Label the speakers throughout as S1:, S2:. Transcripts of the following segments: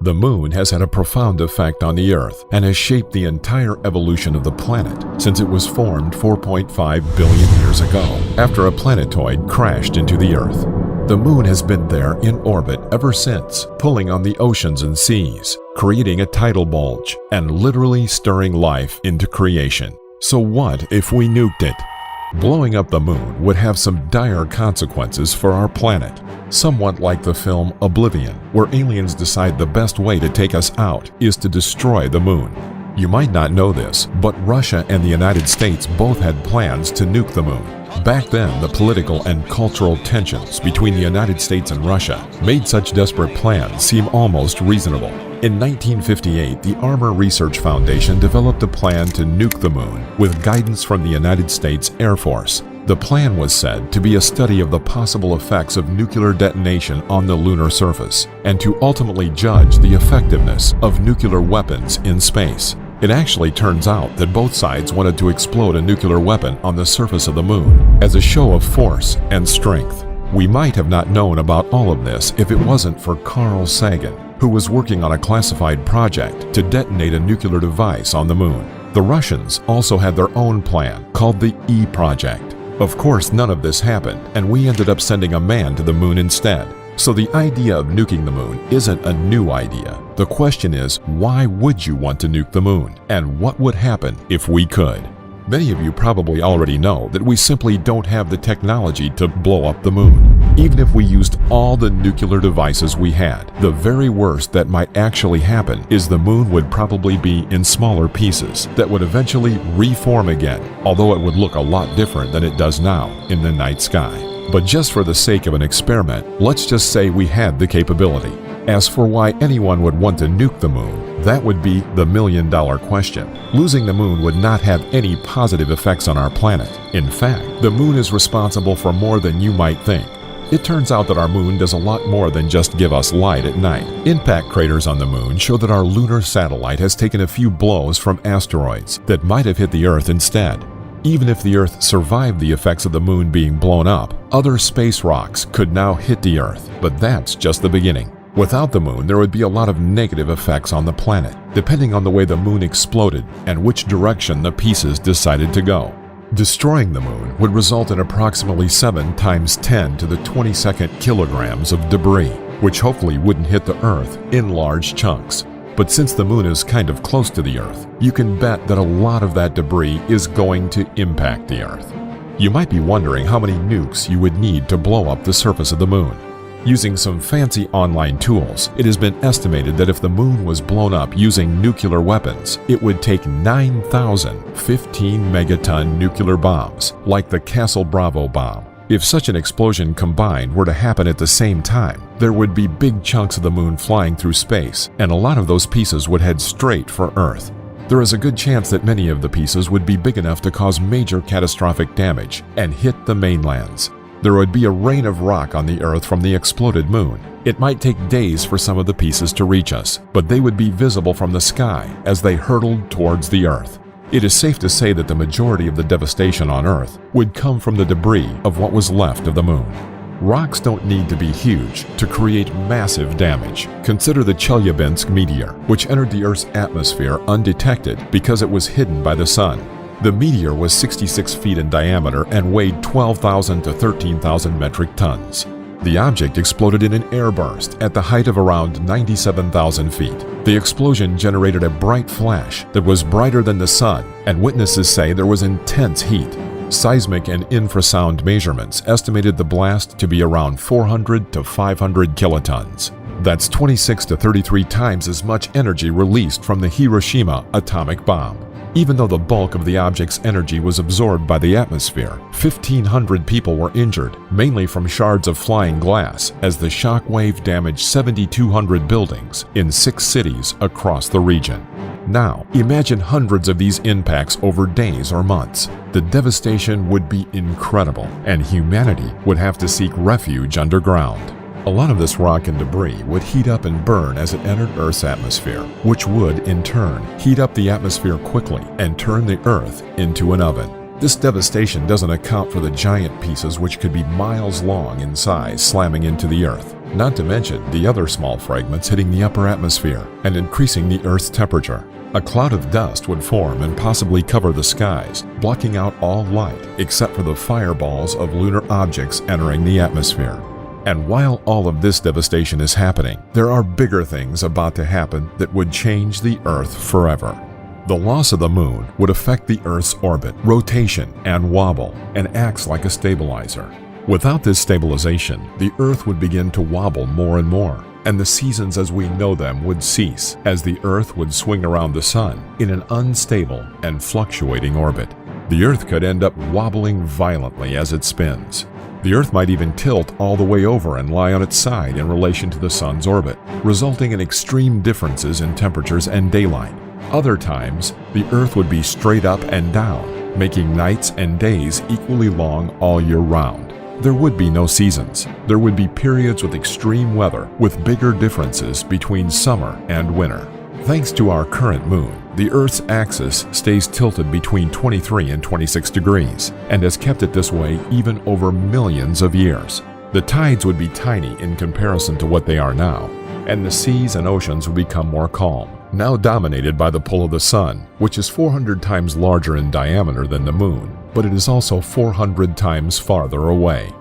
S1: The moon has had a profound effect on the Earth and has shaped the entire evolution of the planet since it was formed 4.5 billion years ago after a planetoid crashed into the Earth. The moon has been there in orbit ever since, pulling on the oceans and seas, creating a tidal bulge, and literally stirring life into creation. So what if we nuked it? Blowing up the moon would have some dire consequences for our planet, somewhat like the film Oblivion, where aliens decide the best way to take us out is to destroy the moon. You might not know this, but Russia and the United States both had plans to nuke the moon. Back then, the political and cultural tensions between the United States and Russia made such desperate plans seem almost reasonable. In 1958, the Armor Research Foundation developed a plan to nuke the moon with guidance from the United States Air Force. The plan was said to be a study of the possible effects of nuclear detonation on the lunar surface and to ultimately judge the effectiveness of nuclear weapons in space. It actually turns out that both sides wanted to explode a nuclear weapon on the surface of the moon as a show of force and strength. We might have not known about all of this if it wasn't for Carl Sagan, who was working on a classified project to detonate a nuclear device on the moon. The Russians also had their own plan called the E Project. Of course, none of this happened, and we ended up sending a man to the moon instead. So the idea of nuking the moon isn't a new idea. The question is, why would you want to nuke the moon? And what would happen if we could? Many of you probably already know that we simply don't have the technology to blow up the moon. Even if we used all the nuclear devices we had, the very worst that might actually happen is the moon would probably be in smaller pieces that would eventually reform again, although it would look a lot different than it does now in the night sky. But just for the sake of an experiment, let's just say we had the capability. As for why anyone would want to nuke the moon, that would be the million-dollar question. Losing the moon would not have any positive effects on our planet. In fact, the moon is responsible for more than you might think. It turns out that our moon does a lot more than just give us light at night. Impact craters on the moon show that our lunar satellite has taken a few blows from asteroids that might have hit the Earth instead. Even if the Earth survived the effects of the moon being blown up, other space rocks could now hit the Earth, but that's just the beginning. Without the moon, there would be a lot of negative effects on the planet, depending on the way the moon exploded and which direction the pieces decided to go. Destroying the moon would result in approximately 7 times 10 to the 22nd kilograms of debris, which hopefully wouldn't hit the Earth in large chunks. But since the moon is kind of close to the Earth, you can bet that a lot of that debris is going to impact the Earth. You might be wondering how many nukes you would need to blow up the surface of the moon. Using some fancy online tools, it has been estimated that if the moon was blown up using nuclear weapons, it would take 9,000 15-megaton nuclear bombs, like the Castle Bravo bomb. If such an explosion combined were to happen at the same time, there would be big chunks of the moon flying through space, and a lot of those pieces would head straight for Earth. There is a good chance that many of the pieces would be big enough to cause major catastrophic damage and hit the mainlands. There would be a rain of rock on the Earth from the exploded moon. It might take days for some of the pieces to reach us, but they would be visible from the sky as they hurtled towards the Earth. It is safe to say that the majority of the devastation on Earth would come from the debris of what was left of the moon. Rocks don't need to be huge to create massive damage. Consider the Chelyabinsk meteor, which entered the Earth's atmosphere undetected because it was hidden by the sun. The meteor was 66 feet in diameter and weighed 12,000 to 13,000 metric tons. The object exploded in an airburst at the height of around 97,000 feet. The explosion generated a bright flash that was brighter than the sun, and witnesses say there was intense heat. Seismic and infrasound measurements estimated the blast to be around 400 to 500 kilotons. That's 26 to 33 times as much energy released from the Hiroshima atomic bomb. Even though the bulk of the object's energy was absorbed by the atmosphere, 1,500 people were injured, mainly from shards of flying glass, as the shock wave damaged 7,200 buildings in 6 cities across the region. Now, imagine hundreds of these impacts over days or months. The devastation would be incredible, and humanity would have to seek refuge underground. A lot of this rock and debris would heat up and burn as it entered Earth's atmosphere, which would, in turn, heat up the atmosphere quickly and turn the Earth into an oven. This devastation doesn't account for the giant pieces which could be miles long in size slamming into the Earth, not to mention the other small fragments hitting the upper atmosphere and increasing the Earth's temperature. A cloud of dust would form and possibly cover the skies, blocking out all light except for the fireballs of lunar objects entering the atmosphere. And while all of this devastation is happening, there are bigger things about to happen that would change the Earth forever. The loss of the moon would affect the Earth's orbit, rotation, and wobble, and acts like a stabilizer. Without this stabilization, the Earth would begin to wobble more and more, and the seasons as we know them would cease as the Earth would swing around the Sun in an unstable and fluctuating orbit. The Earth could end up wobbling violently as it spins. The Earth might even tilt all the way over and lie on its side in relation to the Sun's orbit, resulting in extreme differences in temperatures and daylight. Other times, the Earth would be straight up and down, making nights and days equally long all year round. There would be no seasons. There would be periods with extreme weather, with bigger differences between summer and winter. Thanks to our current moon, the Earth's axis stays tilted between 23 and 26 degrees, and has kept it this way even over millions of years. The tides would be tiny in comparison to what they are now, and the seas and oceans would become more calm, now dominated by the pull of the Sun, which is 400 times larger in diameter than the Moon, but it is also 400 times farther away.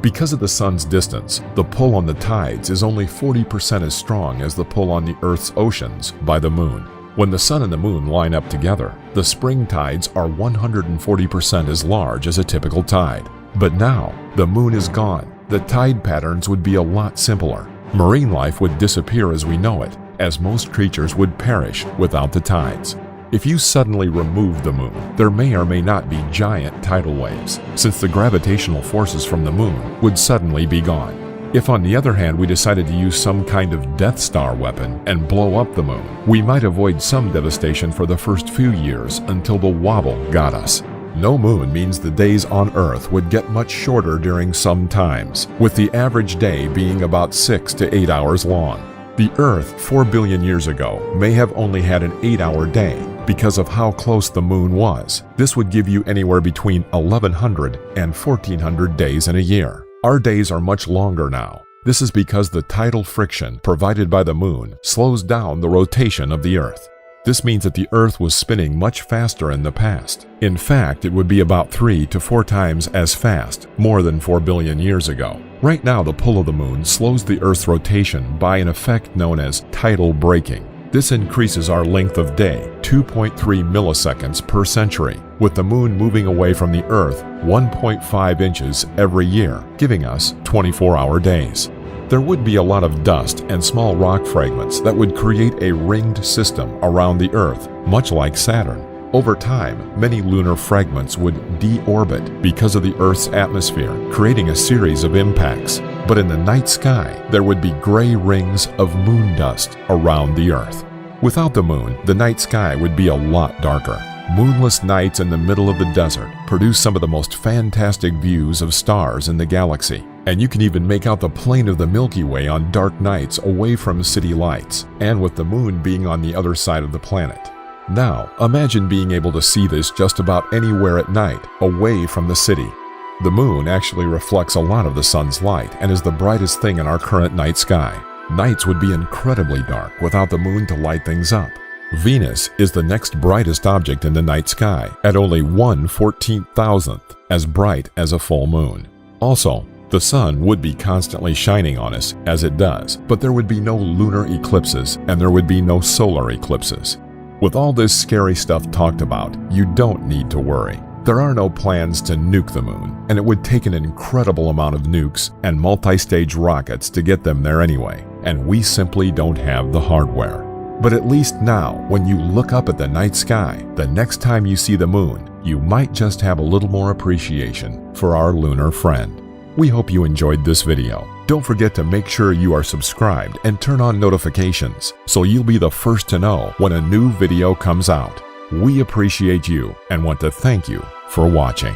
S1: Because of the Sun's distance, the pull on the tides is only 40% as strong as the pull on the Earth's oceans by the Moon. When the Sun and the Moon line up together, the spring tides are 140% as large as a typical tide. But now, the Moon is gone. The tide patterns would be a lot simpler. Marine life would disappear as we know it, as most creatures would perish without the tides. If you suddenly remove the Moon, there may or may not be giant tidal waves, since the gravitational forces from the Moon would suddenly be gone. If on the other hand we decided to use some kind of Death Star weapon and blow up the Moon, we might avoid some devastation for the first few years until the wobble got us. No moon means the days on Earth would get much shorter during some times, with the average day being about 6 to 8 hours long. The Earth 4 billion years ago may have only had an 8-hour day because of how close the Moon was. This would give you anywhere between 1,100 and 1,400 days in a year. Our days are much longer now. This is because the tidal friction provided by the Moon slows down the rotation of the Earth. This means that the Earth was spinning much faster in the past. In fact, it would be about 3 to 4 times as fast, more than 4 billion years ago. Right now, the pull of the Moon slows the Earth's rotation by an effect known as tidal braking. This increases our length of day 2.3 milliseconds per century, with the Moon moving away from the Earth 1.5 inches every year, giving us 24-hour days. There would be a lot of dust and small rock fragments that would create a ringed system around the Earth, much like Saturn. Over time, many lunar fragments would deorbit because of the Earth's atmosphere, creating a series of impacts. But in the night sky, there would be gray rings of moon dust around the Earth. Without the Moon, the night sky would be a lot darker. Moonless nights in the middle of the desert produce some of the most fantastic views of stars in the galaxy. And you can even make out the plane of the Milky Way on dark nights away from city lights, and with the Moon being on the other side of the planet. Now, imagine being able to see this just about anywhere at night, away from the city. The Moon actually reflects a lot of the Sun's light and is the brightest thing in our current night sky. Nights would be incredibly dark without the Moon to light things up. Venus is the next brightest object in the night sky, at only 1/14,000th as bright as a full moon. Also, the Sun would be constantly shining on us, as it does, but there would be no lunar eclipses and there would be no solar eclipses. With all this scary stuff talked about, you don't need to worry. There are no plans to nuke the Moon, and it would take an incredible amount of nukes and multi-stage rockets to get them there anyway, and we simply don't have the hardware. But at least now, when you look up at the night sky, the next time you see the Moon, you might just have a little more appreciation for our lunar friend. We hope you enjoyed this video. Don't forget to make sure you are subscribed and turn on notifications so you'll be the first to know when a new video comes out. We appreciate you and want to thank you for watching.